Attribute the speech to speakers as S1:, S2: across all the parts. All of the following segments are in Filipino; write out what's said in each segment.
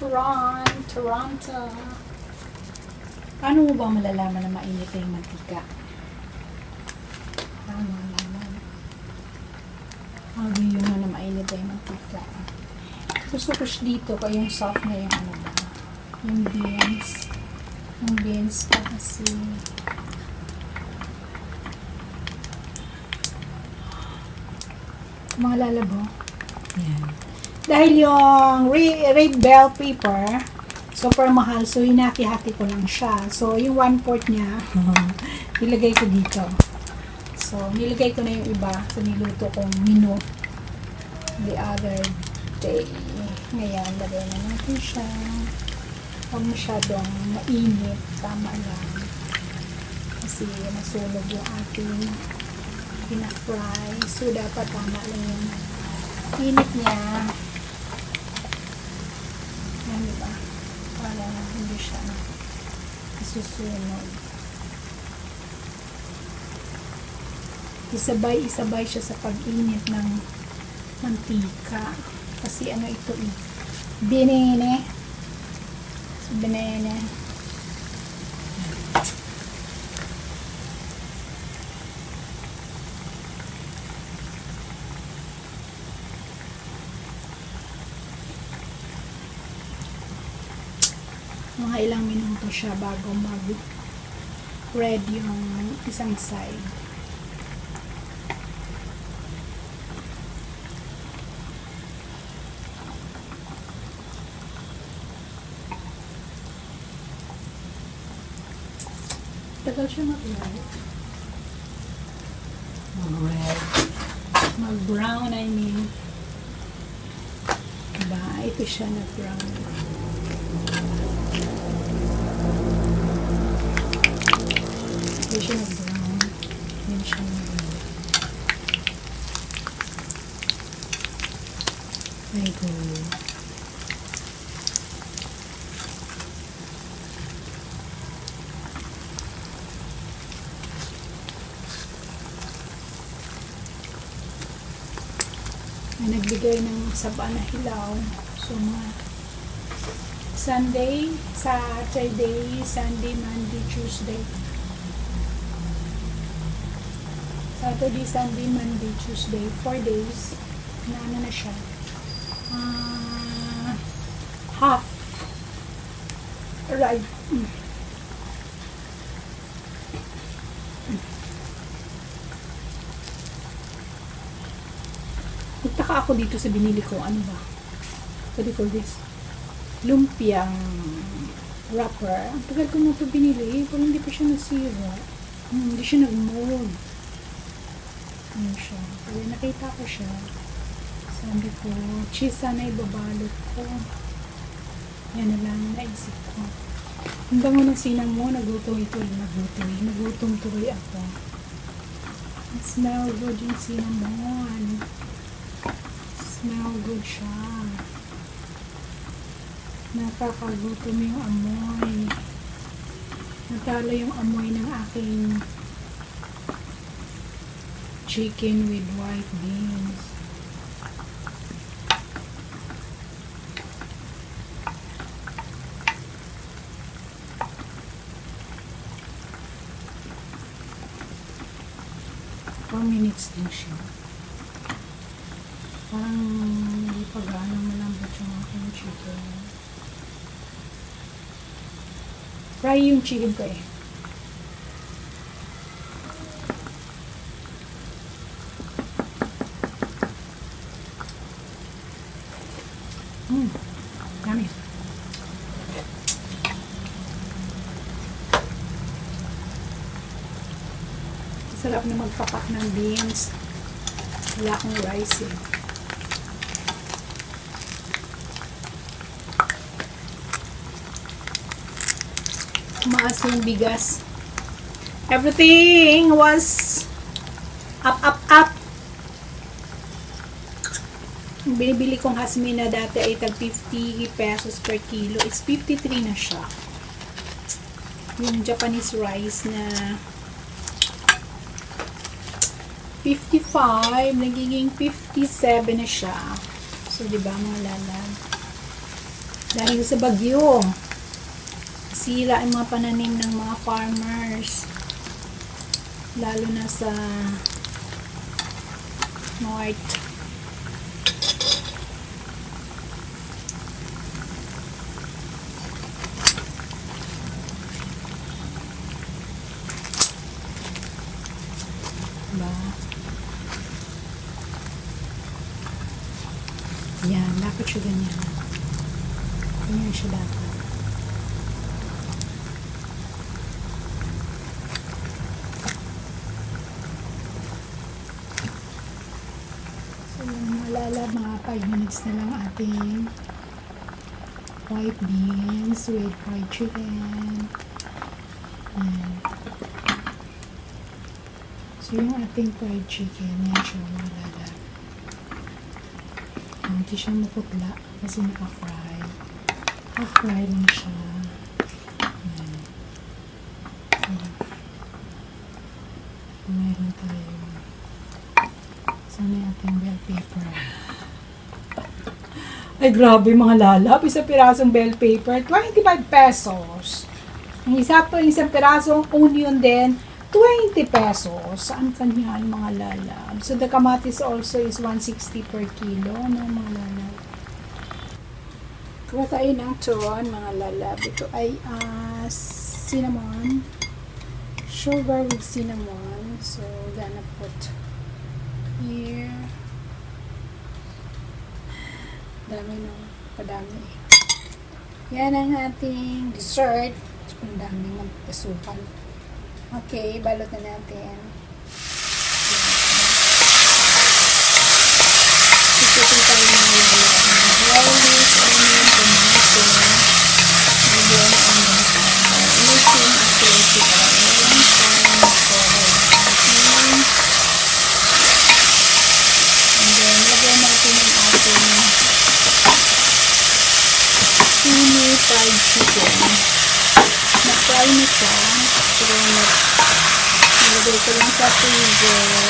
S1: turon, Toronto. Paano mo ba malalaman na mainit na yung mantika? Paano malalaman? Sabi yun na mainit na yung mantika. Gusto ko dito kaya yung soft na yung ano ba? Yung beans. Yung beans pa kasi. Mga lalabo. Yan. Dahil yung red bell pepper, super mahal. So, hinati-hati ko lang siya. So, yung 1/4 niya, nilagay ko dito. So, nilagay ko na yung iba. So, niluto kong menu the other day. Ngayon, lagay na natin siya. Huwag masyadong mainit. Tama lang. Kasi nasunog yung ating pina-fry. So, dapat tama lang yung init niya. Yan, diba? Para hindi siya susunog. Isabay-isabay siya sa pag-init ng mantika. Kasi ano ito eh? Binene. So, binene. Mga ilang minuto siya bago mag-red yung isang side. Tagal siya mag-red. Mag-red. Mag-brown, I mean. Diba? Ito siya na-brown. Ito siya na-brown. Yan siya na-brown. Ay, go. May nagbigay ng saba na hilaw. So, Sunday, Saturday, Sunday, Monday, Tuesday. Saturday, Sunday, Monday, Tuesday. 4 days. Na siya. Half. Right. Nagtaka ako dito sa binili ko. Ano ba? What do you call this? Lumpiang wrapper. Ang tagal ko na ito binili. Pero hindi pa siya nasira. Hindi siya nag-mold. Ano siya? Kaya nakita ko siya. Sabi ko, cheese sana ibabalot ko. Yan na lang naisip ko. Ang bango ng sinang mo, nagutoy-toy. Nagutom tuloy ako. It smell good yung cinnamon. Smell good siya. Nakakagutom yung amoy. Natalo yung amoy ng aking chicken with white beans. Minutes din siya. Parang hindi pa gaano malambot yung aking chicken. Fry yung chicken ko eh. Yummy. Sarap na magpapak ng beans. Wala akong rice eh. Tumaas yung bigas. Everything was up. Yung binibili kong hasmina dati ay tag 50 pesos per kilo. It's 53 na siya. Yung Japanese rice na 55, nagiging 57 na siya. So, di ba mga lalag? Dahil sa bagyo, sira ang mga pananim ng mga farmers. Lalo na sa north. Diba? Yan, dapat siya ganyan. Ganyan siya dapat. So, malala, mga 5 minutes na lang ating white beans with fried chicken. Yan. So, yung ating fried chicken, yan siya malala. Hindi siya maputla kasi naka-fry. Half-fry lang siya. Yan. Meron tayo. Sana yung ating bell pepper. Ay, grabe mga lalap. Isang pirasong bell pepper, 25 pesos. Ang isang pirasong onion din, 20 pesos. Saan kanya mga lalab? So, the kamatis also is 160 per kilo. No, mga lalab. Kuha tayo ng turon, mga lalab. Ito ay cinnamon. Sugar with cinnamon. So, gonna put here. Dami no. Padami. Yan ang ating dessert. So, ang dami ng pasukan. Okay, balot na natin. Isutin tayo ng garlic, onion, tomato, and then anything after ito para ilang time and then lagyan natin yung ating creamy fried chicken. Na-fry na siya. Pero nilagay ko lang sa freezer.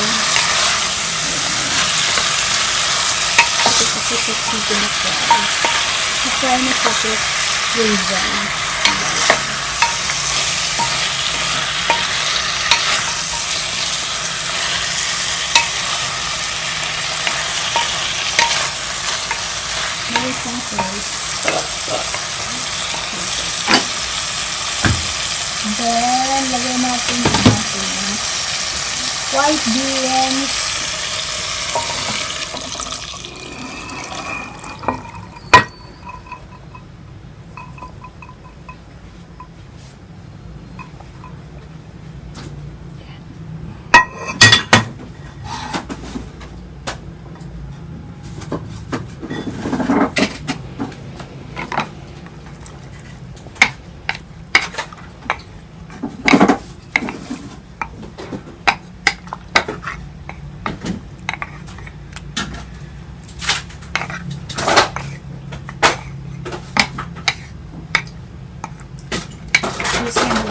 S1: Ito kasi sa chicken na fry. Na-fry na siya sa freezer. Malis lang first. Then, lagyan natin yung ating white beans.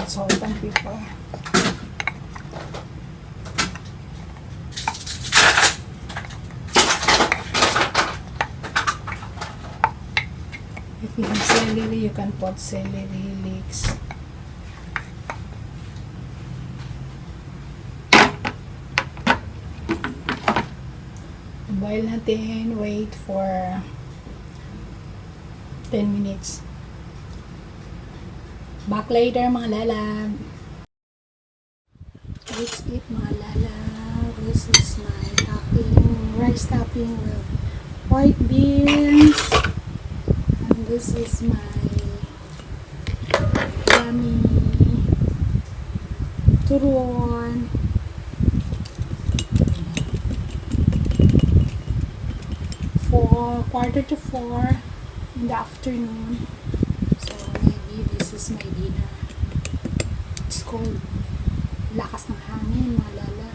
S1: Salt and pepper. If you have celery, you can put celery leeks. Boil natin, wait for 10 minutes. Back later, mga lalab. Let's eat, mga lalab. This is my topping, rice topping with white beans. And this is my yummy turon. 3:45 in the afternoon. This is my dinner. It's cold. Lakas ng hangin, mga lala.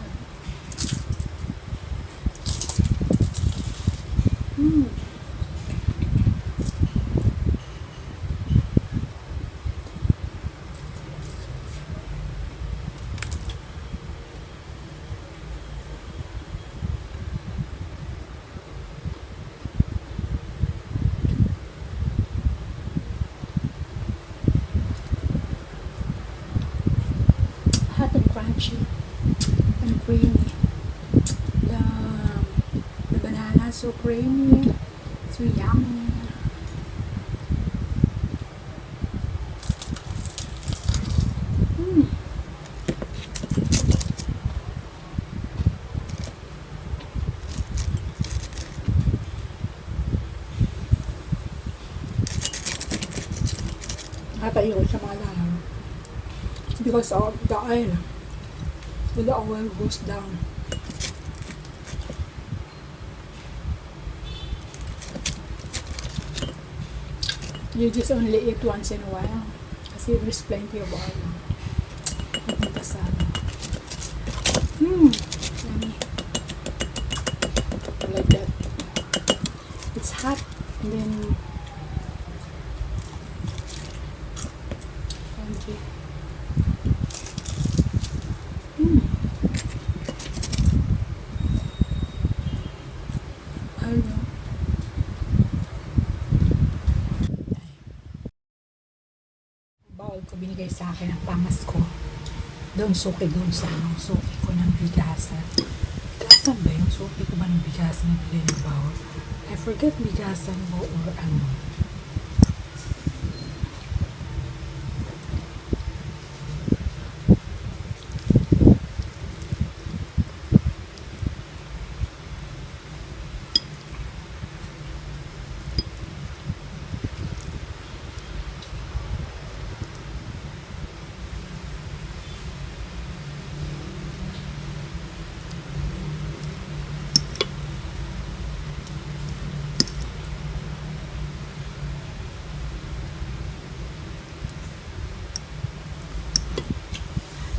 S1: crunchy and creamy. The banana is so creamy, so yummy. Nakatayo sa mga lalaw because of the oil. So the oil goes down. You just only eat once in a while kasi there's plenty of oil. Papunta sa yummy. Like that. It's hot and then crunchy. I don't know. Bawal ko binigay sa akin ang pamas ko. Doon suki doon sa suki ko ng bigasan. Bigasan ba yung suki ko ba ng bigasan na bilhin ng bawal? I forget bigasan mo or ano.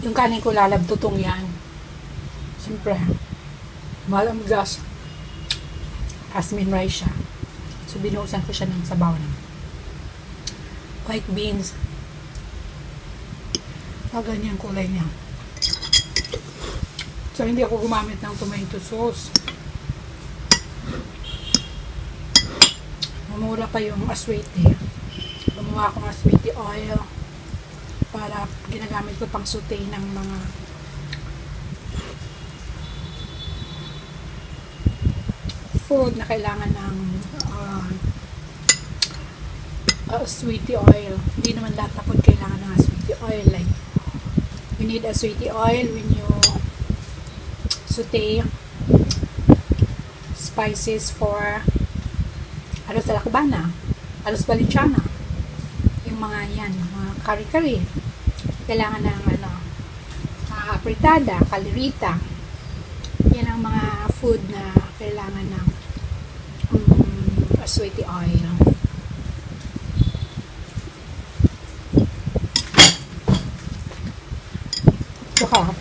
S1: Yung kanin ko lalabtutong yan. Siyempre, mahal ang gas. Jasmine rice siya. So, binuhusan ko siya ng sabaw ng white beans. Ganyan kulay niya. So, hindi ako gumamit ng tomato sauce. Mamura pa yung aswete. Gumawa akong aswete oil para ginagamit ko pang saute ng mga food na kailangan ng sweetie oil. Hindi naman lahat na food kailangan ng sweetie oil. Like, you need a sweetie oil when you saute spices for aros alacubana, aros valenciana, yung mga yan, mga kari-kari. Kailangan ng apritada, kalirita. Yan ang mga food na kailangan ng sweetie oil. Saka